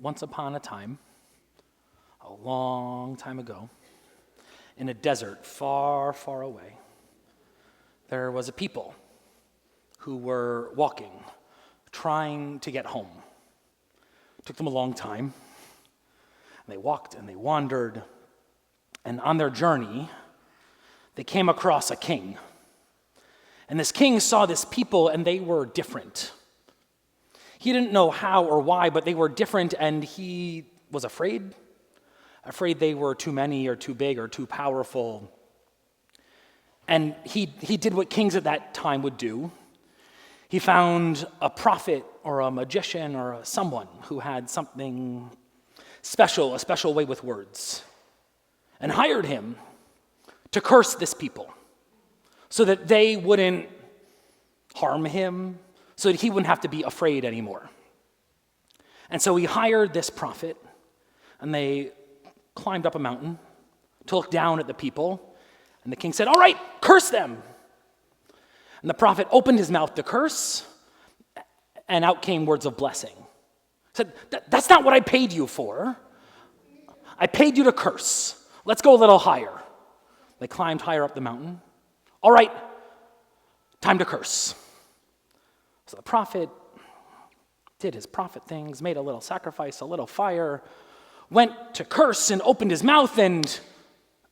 once upon a time, a long time ago, in a desert far, far away, there was a people who were walking, trying to get home. It took them a long time. And they walked and they wandered, and on their journey, they came across a king. And this king saw this people, and they were different. He didn't know how or why, but they were different, and he was afraid they were too many or too big or too powerful. And he did what kings at that time would do. He found a prophet or a magician or someone who had something special, a special way with words, and hired him to curse this people so that they wouldn't harm him, so that he wouldn't have to be afraid anymore. And so he hired this prophet, and they climbed up a mountain to look down at the people, and the king said, "All right, curse them." And the prophet opened his mouth to curse, and out came words of blessing. He said, "That's not what I paid you for. I paid you to curse. Let's go a little higher." They climbed higher up the mountain. "All right, time to curse." So the prophet did his prophet things, made a little sacrifice, a little fire, went to curse and opened his mouth, and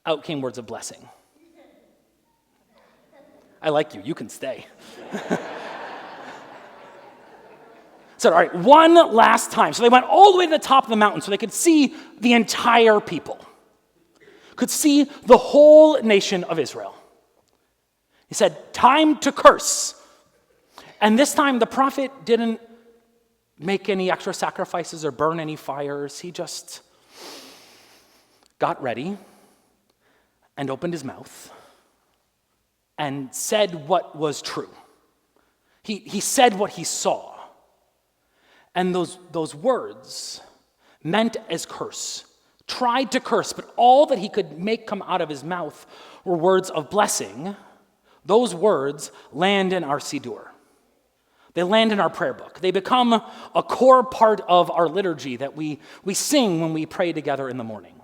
out came words of blessing. I like you. You can stay. So, all right, one last time. So they went all the way to the top of the mountain so they could see the entire people, could see the whole nation of Israel. He said, "Time to curse." And this time the prophet didn't make any extra sacrifices or burn any fires. He just got ready and opened his mouth and said what was true. He said what he saw. And those words meant as curse, tried to curse, but all that he could make come out of his mouth were words of blessing. Those words land in our Siddur. They land in our prayer book. They become a core part of our liturgy that we sing when we pray together in the morning.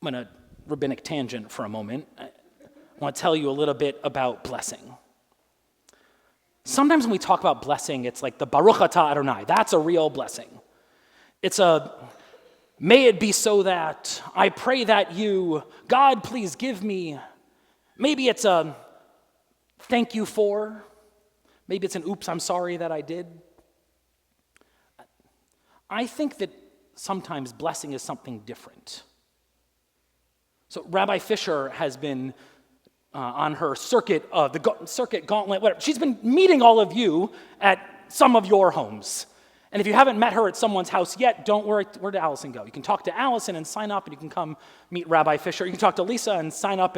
I'm going to rabbinic tangent for a moment. I want to tell you a little bit about blessing. Sometimes when we talk about blessing, it's like the Baruch Atah Adonai. That's a real blessing. It's a, may it be so that, I pray that you, God, please give me. Maybe it's a thank you for. Maybe it's an oops, I'm sorry that I did. I think that sometimes blessing is something different. So Rabbi Fisher has been on her circuit, circuit gauntlet, whatever. She's been meeting all of you at some of your homes. And if you haven't met her at someone's house yet, don't worry, where did Allison go? You can talk to Allison and sign up, and you can come meet Rabbi Fisher. You can talk to Lisa and sign up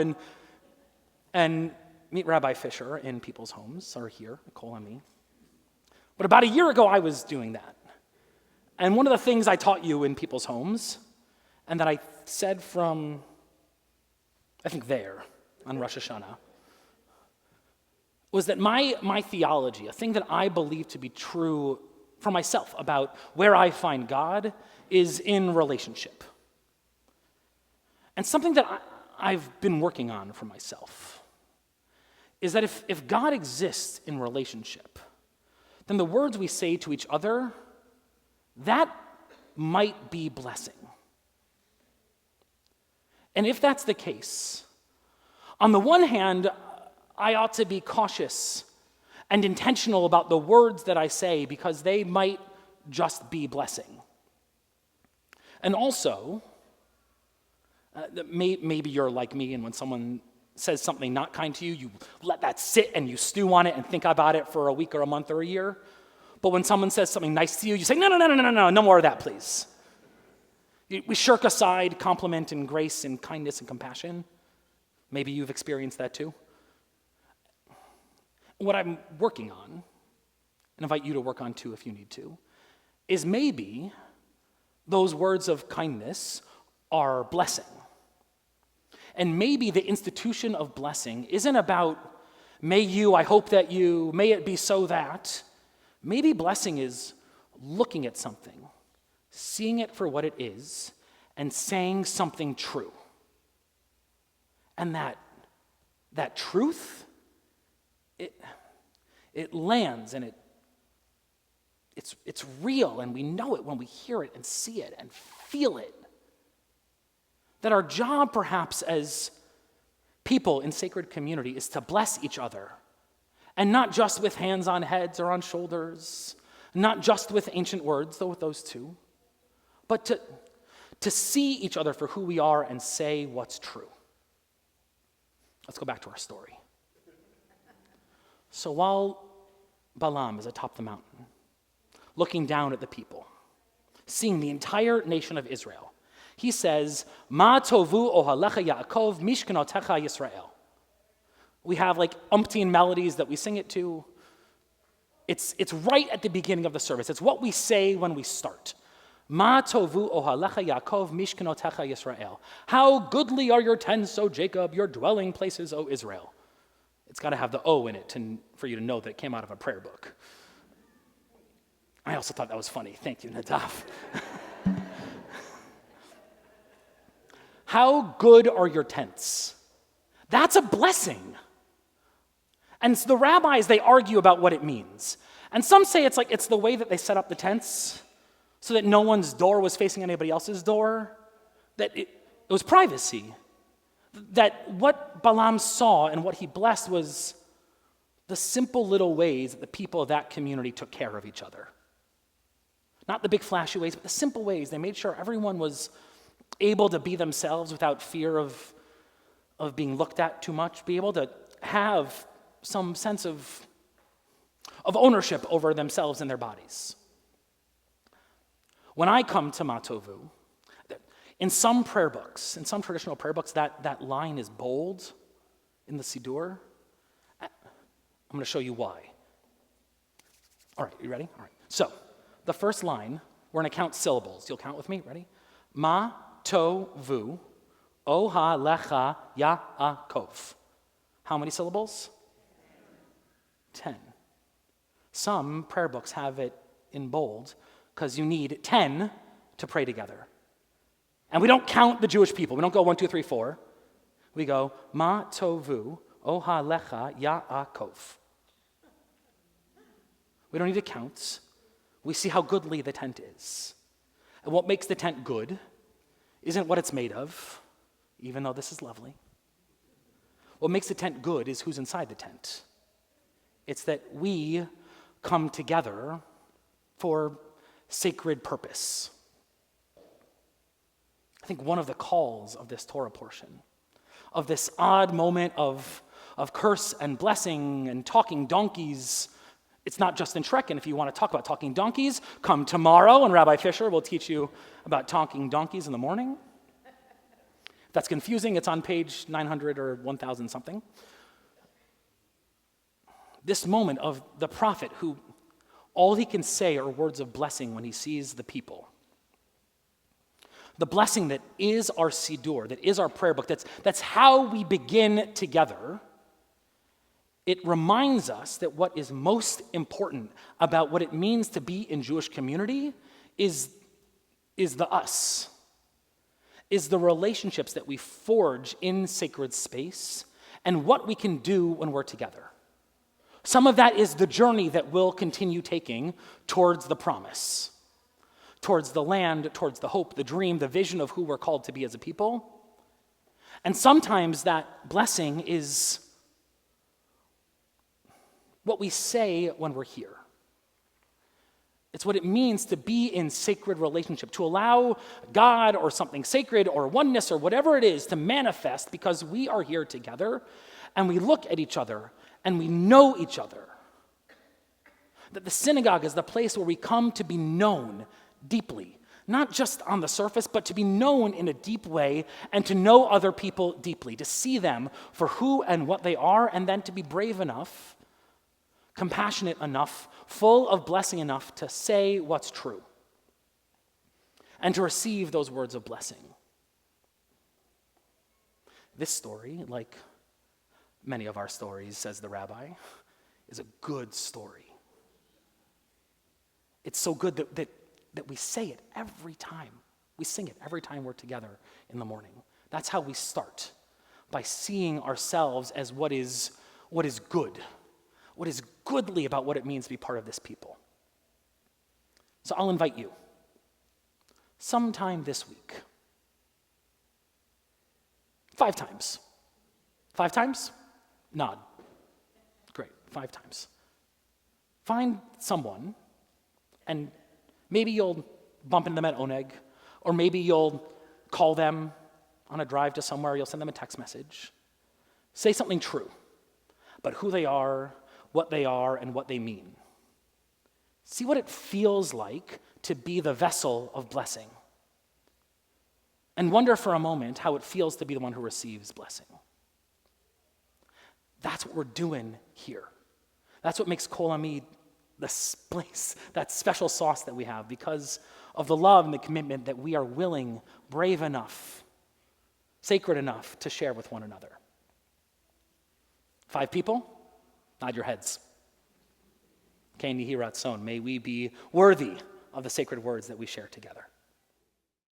and meet Rabbi Fisher in people's homes, or here at Kol Ami. But about a year ago, I was doing that. And one of the things I taught you in people's homes, and that I said from, I think there, on Rosh Hashanah, was that my theology, a thing that I believe to be true for myself about where I find God, is in relationship. And something that I've been working on for myself is that if God exists in relationship, then the words we say to each other, that might be blessing. And if that's the case, on the one hand, I ought to be cautious and intentional about the words that I say because they might just be blessing. And also, maybe you're like me, and when someone says something not kind to you, you let that sit and you stew on it and think about it for a week or a month or a year. But when someone says something nice to you, you say, no more of that, please. We shirk aside compliment and grace and kindness and compassion. Maybe you've experienced that too. What I'm working on, and invite you to work on too if you need to, is maybe those words of kindness are blessing. And maybe the institution of blessing isn't about, may you, I hope that you, may it be so that. Maybe blessing is looking at something seeing it for what it is, and saying something true. And that truth, it lands, and it's real, and we know it when we hear it and see it and feel it. That our job, perhaps, as people in sacred community is to bless each other, and not just with hands on heads or on shoulders, not just with ancient words, though with those too, but to see each other for who we are and say what's true. Let's go back to our story. So while Balaam is atop the mountain, looking down at the people, seeing the entire nation of Israel, he says, Ma tovu ohalecha Yaakov mishkanotecha Yisrael. We have like umpteen melodies that we sing it to. It's right at the beginning of the service. It's what we say when we start. Ma tovu ohalecha Yaakov mishkanotecha Yisrael. How goodly are your tents, O Jacob, your dwelling places, O Israel. It's got to have the O in it for you to know that it came out of a prayer book. I also thought that was funny. Thank you, Nadav. How good are your tents? That's a blessing. And so the rabbis, they argue about what it means. And some say it's the way that they set up the tents so that no one's door was facing anybody else's door, that it was privacy. That what Balaam saw and what he blessed was the simple little ways that the people of that community took care of each other. Not the big flashy ways, but the simple ways. They made sure everyone was able to be themselves without fear of being looked at too much, be able to have some sense of ownership over themselves and their bodies. When I come to Matovu, in some prayer books, in some traditional prayer books, that line is bold in the Siddur. I'm going to show you why. All right, you ready? All right. So, the first line, we're going to count syllables. You'll count with me. Ready? Ma tovu oha lecha Yaakov. How many syllables? 10. Some prayer books have it in bold because you need 10 to pray together. And we don't count the Jewish people. We don't go 1, 2, 3, 4. We go ma tovu oha lecha Yaakov. We don't need to count. We see how goodly the tent is. And what makes the tent good isn't what it's made of, even though this is lovely. What makes the tent good is who's inside the tent. It's that we come together for sacred purpose. I think one of the calls of this Torah portion, of this odd moment of curse and blessing and talking donkeys, it's not just in Shrek, and if you want to talk about talking donkeys, come tomorrow, and Rabbi Fisher will teach you about talking donkeys in the morning. If that's confusing, it's on page 900 or 1,000 something. This moment of the prophet who all he can say are words of blessing when he sees the people. The blessing that is our Siddur, that is our prayer book, that's how we begin together. It reminds us that what is most important about what it means to be in Jewish community is the us, is the relationships that we forge in sacred space and what we can do when we're together. Some of that is the journey that we'll continue taking towards the promise, towards the land, towards the hope, the dream, the vision of who we're called to be as a people. And sometimes that blessing is what we say when we're here. It's what it means to be in sacred relationship, to allow God or something sacred or oneness or whatever it is to manifest because we are here together and we look at each other and we know each other. That the synagogue is the place where we come to be known deeply, not just on the surface, but to be known in a deep way and to know other people deeply, to see them for who and what they are, and then to be brave enough, compassionate enough, full of blessing enough to say what's true and to receive those words of blessing. This story, like many of our stories, says the rabbi, is a good story. It's so good that that we say it every time. We sing it every time we're together in the morning. That's how we start, by seeing ourselves as what is good, what is goodly about what it means to be part of this people. So I'll invite you, sometime this week, 5 times. 5 times? Nod. Great, 5 times. Find someone, and maybe you'll bump into them at Oneg, or maybe you'll call them on a drive to somewhere, you'll send them a text message. Say something true about who they are, and what they mean. See what it feels like to be the vessel of blessing. And wonder for a moment how it feels to be the one who receives blessing. That's what we're doing here. That's what makes Kol Ami this place, that special sauce that we have, because of the love and the commitment that we are willing, brave enough, sacred enough to share with one another. 5 people? Nod your heads. May we be worthy of the sacred words that we share together.